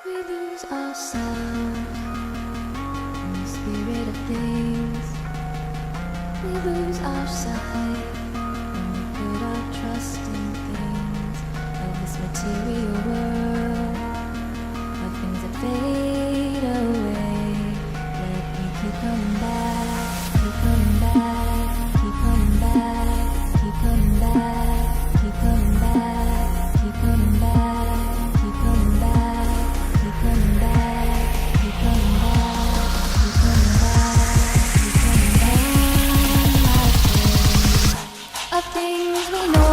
We lose ourselves in the spirit of things. We lose our sight when we put our trust in things of this material world, of things that fade away. Let me keep coming back, keep coming back, keep coming back, keep coming back, keep coming back, keep coming back, keep coming back, keep coming back, keep coming back, keep coming back, keep coming back, of things we know.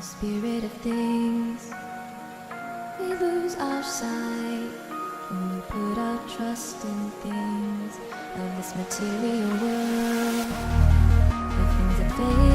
Spirit of things, we lose our sight when we put our trust in things of this material world, of things that fade